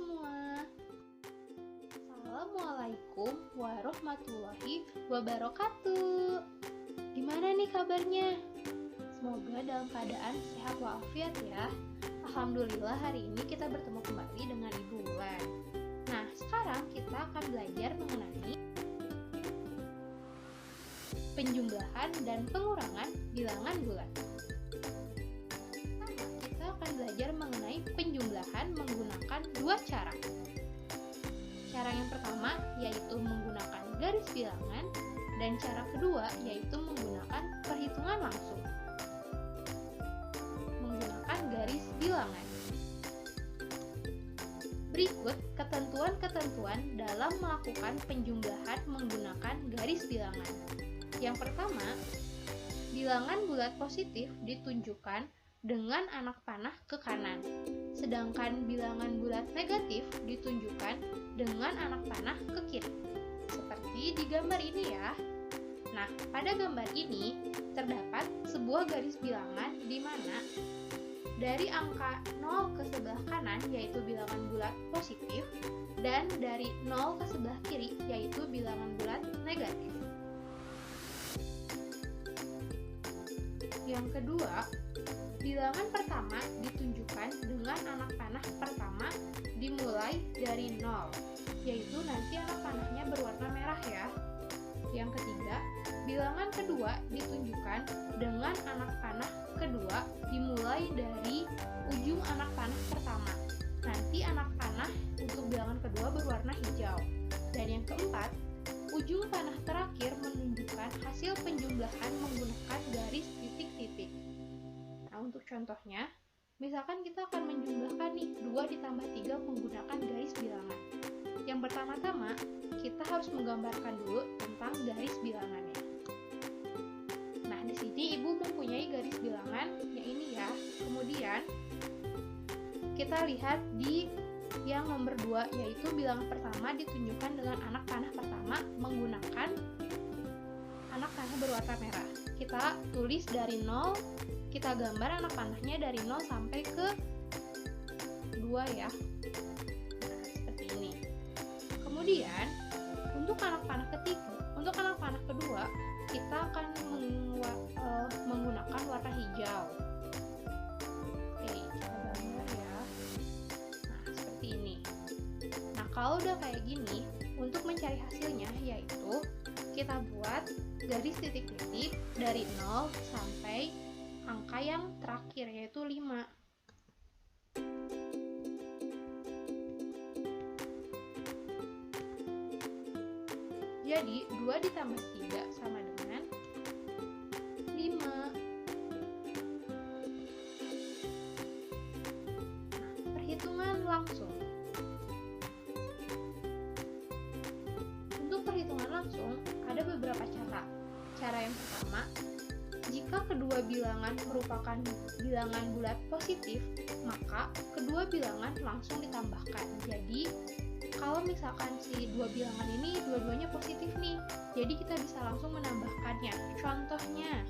semua. Assalamualaikum warahmatullahi wabarakatuh. Gimana nih kabarnya? Semoga dalam keadaan sehat walafiat ya. Alhamdulillah hari ini kita bertemu kembali dengan Ibu Wulan. Nah, sekarang kita akan belajar mengenai penjumlahan dan pengurangan bilangan bulat. Belajar mengenai penjumlahan menggunakan dua cara. Cara yang pertama yaitu menggunakan garis bilangan dan cara kedua yaitu menggunakan perhitungan langsung. Menggunakan garis bilangan. Berikut ketentuan-ketentuan dalam melakukan penjumlahan menggunakan garis bilangan. Yang pertama, bilangan bulat positif ditunjukkan dengan anak panah ke kanan, sedangkan bilangan bulat negatif ditunjukkan dengan anak panah ke kiri, seperti di gambar ini ya. Nah, pada gambar ini terdapat sebuah garis bilangan di mana dari angka 0 ke sebelah kanan yaitu bilangan bulat positif, dan dari 0 ke sebelah kiri yaitu bilangan bulat negatif. Yang kedua, bilangan pertama ditunjukkan dengan anak panah pertama dimulai dari 0, yaitu nanti anak panahnya berwarna merah ya. Yang ketiga, bilangan kedua ditunjukkan dengan anak panah kedua dimulai dari ujung anak panah pertama. Nanti anak panah untuk bilangan kedua berwarna hijau. Dan yang keempat, ujung panah terakhir menunjukkan hasil penjumlahan menggunakan garis titik-titik. Nah, untuk contohnya, misalkan kita akan menjumlahkan nih 2 ditambah 3 menggunakan garis bilangan. Yang pertama-tama, kita harus menggambarkan dulu tentang garis bilangannya. Nah, di sini Ibu mempunyai garis bilangan yang ini ya. Kemudian, kita lihat di yang nomor 2, yaitu bilangan pertama ditunjukkan dengan anak panah pertama menggunakan anak panah berwarna merah. Kita tulis dari 0, kita gambar anak panahnya dari 0 sampai ke 2 ya. Nah, seperti ini. Kemudian, untuk anak panah kedua, kita akan menggunakan warna hijau. Oke, kita gambar ya. Nah, seperti ini. Nah, kalau udah kayak gini, untuk mencari hasilnya yaitu kita buat garis titik-titik dari 0 sampai angka yang terakhir yaitu 5. Jadi 2 ditambah 3 sama dengan 5. Nah, perhitungan langsung. Untuk perhitungan langsung ada beberapa cara. Cara yang pertama, jika kedua bilangan merupakan bilangan bulat positif, maka kedua bilangan langsung ditambahkan. Jadi, kalau misalkan si dua bilangan ini dua-duanya positif nih, jadi kita bisa langsung menambahkannya. Contohnya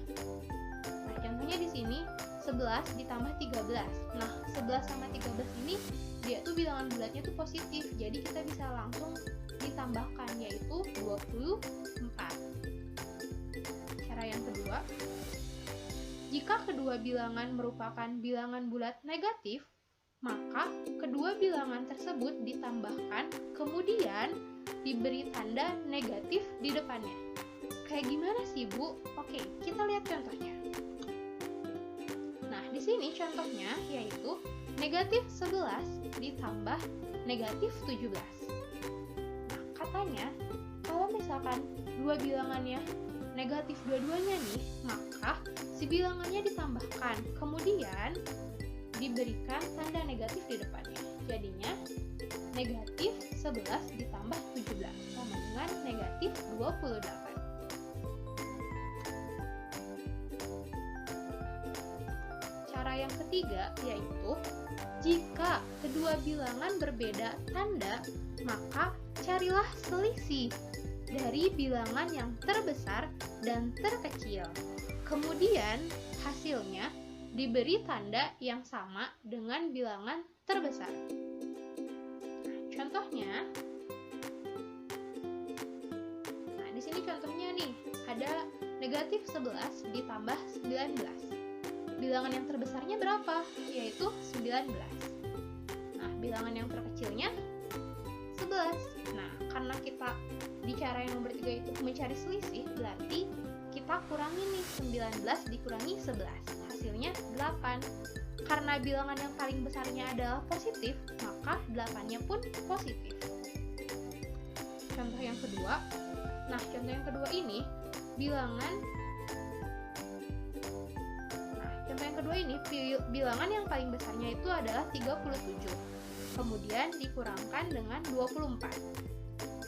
di sini 11 ditambah 13. Nah, 11 sama 13 ini dia tuh bilangan bulatnya tuh positif, jadi kita bisa langsung ditambahkan yaitu 24. Cara yang kedua, jika kedua bilangan merupakan bilangan bulat negatif, maka kedua bilangan tersebut ditambahkan, kemudian diberi tanda negatif di depannya. Kayak gimana sih, Bu? Oke, kita lihat contohnya. Nah, di sini contohnya yaitu negatif 11 ditambah negatif 17. Nah, katanya, kalau misalkan dua bilangannya negatif dua-duanya nih, maka si bilangannya ditambahkan, kemudian diberikan tanda negatif di depannya. Jadinya negatif 11 ditambah 17 sama dengan negatif 28. Cara yang ketiga yaitu jika kedua bilangan berbeda tanda, maka carilah selisih dari bilangan yang terbesar dan terkecil. Kemudian hasilnya diberi tanda yang sama dengan bilangan terbesar. contohnya, nah di sini contohnya nih, ada negatif 11 ditambah 19. Bilangan yang terbesarnya berapa? Yaitu 19. Nah, bilangan yang terkecilnya 11. Nah, karena kita di cara yang nomor 3 itu mencari selisih, berarti kita kurangi nih 19 dikurangi 11. Hasilnya 8. Karena bilangan yang paling besarnya adalah positif, maka 8-nya pun positif. Contoh yang kedua. Nah, contoh yang kedua ini bilangan yang paling besarnya itu adalah 37. Kemudian dikurangkan dengan 24.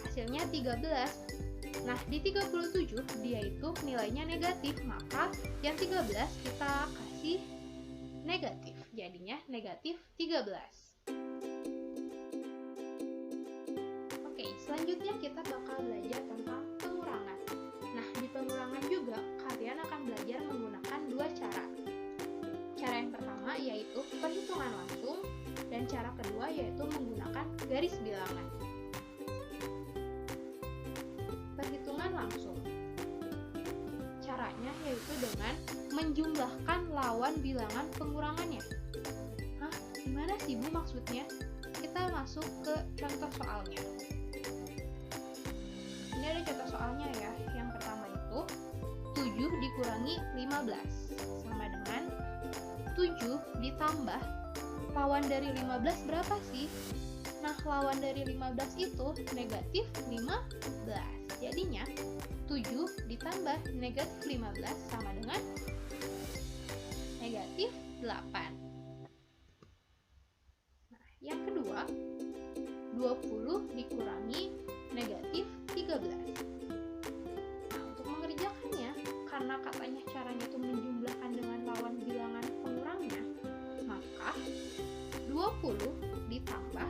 Hasilnya 13. Nah, di 37 dia itu nilainya negatif, maka yang 13 kita kasih negatif. Jadinya negatif 13. Oke, selanjutnya kita bakal belajar tentang pengurangan. Nah, di pengurangan juga kalian akan belajar menggunakan dua cara. Cara yang pertama yaitu perhitungan langsung, dan cara kedua yaitu menggunakan garis bilangan. Perhitungan langsung. Caranya yaitu dengan menjumlahkan lawan bilangan pengurangannya. Hah? Gimana sih Bu maksudnya? Kita masuk ke contoh soalnya. Ini ada contoh soalnya ya. Yang pertama itu 7 dikurangi 15 sama dengan 7 ditambah lawan dari 15 berapa sih? Nah, lawan dari 15 itu negatif 15. Jadinya 7 ditambah negatif 15 sama dengan negatif 8. Nah, yang kedua 20 dikurangi negatif 13. Nah, untuk mengerjakannya, karena katanya caranya itu menjumlahkan dengan lawan bilangan pengurangnya, maka 20 ditambah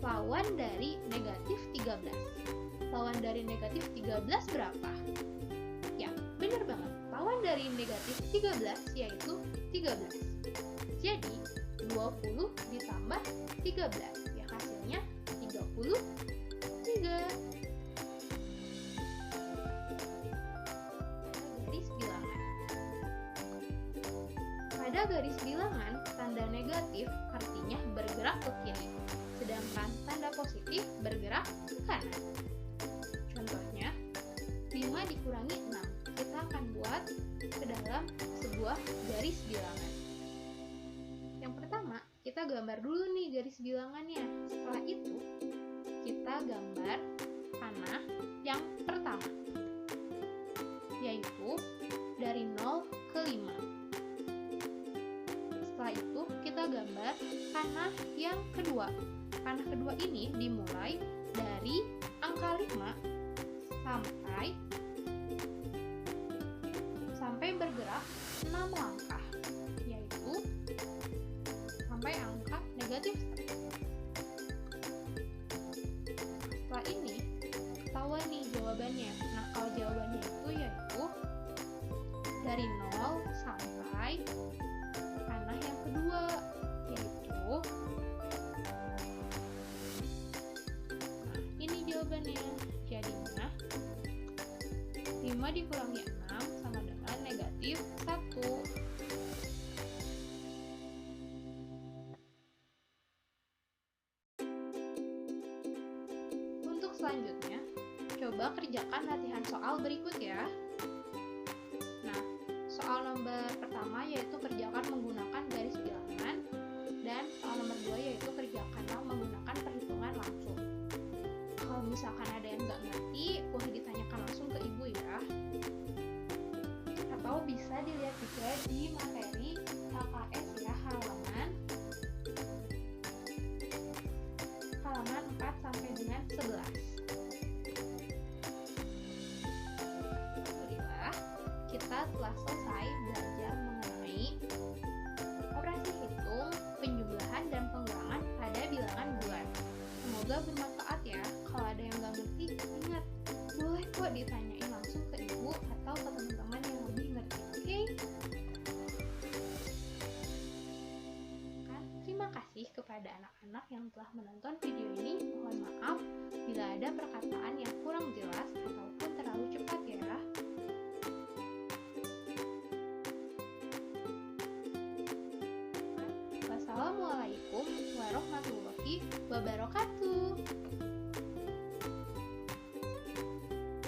lawan dari negatif 13. Lawan dari negatif 13 berapa? Ya, benar banget. Lawan dari negatif 13 yaitu 13. Jadi, 20 ditambah 13. Ya, hasilnya 33. Garis bilangan. Pada garis bilangan, tanda negatif artinya bergerak ke kiri, sedangkan tanda positif bergerak ke kanan. Contohnya, 5 dikurangi 6. Kita akan buat ke dalam sebuah garis bilangan. Yang pertama, kita gambar dulu nih garis bilangannya. Setelah itu, kita gambar panah yang pertama, yaitu dari 0 ke 5. Setelah itu, kita gambar panah yang kedua. Panah kedua ini dimulai dari angka 5 sampai bergerak 6 langkah, yaitu sampai angka negatif 1. Setelah ini, ketahuan nih jawabannya. Nah, kalau jawabannya itu yaitu dari 0 sampai panah yang kedua, yaitu ini jawabannya. Jadinya 5 dikurangi 6 sama dengan negatif 1. Untuk selanjutnya, coba kerjakan latihan soal berikut ya. Nah, soal nomor pertama yaitu kerjakan menggunakan garis bilangan, dan soal nomor 2 yaitu kerjakanlah menggunakan perhitungan langsung. Kalau misalkan ada yang nggak ngerti, boleh ditanyakan langsung ke ibu ya. Atau bisa dilihat juga di materi KKS ya, halaman 4 sampai dengan 11. Alhamdulillah, kita telah selesai belajar mengenai operasi hitung, penjumlahan, dan pengurangan pada bilangan bulan. Semoga bermanfaat ya. Kalau ada yang nggak ngerti, ingat, boleh kok ditanyain langsung ke ibu atau ke teman-teman yang lebih ngerti, oke? Terima kasih kepada anak-anak yang telah menonton video ini. Mohon maaf bila ada perkataan yang kurang jelas ataupun terlalu cepat ya. Wassalamualaikum warahmatullahi wabarakatuh.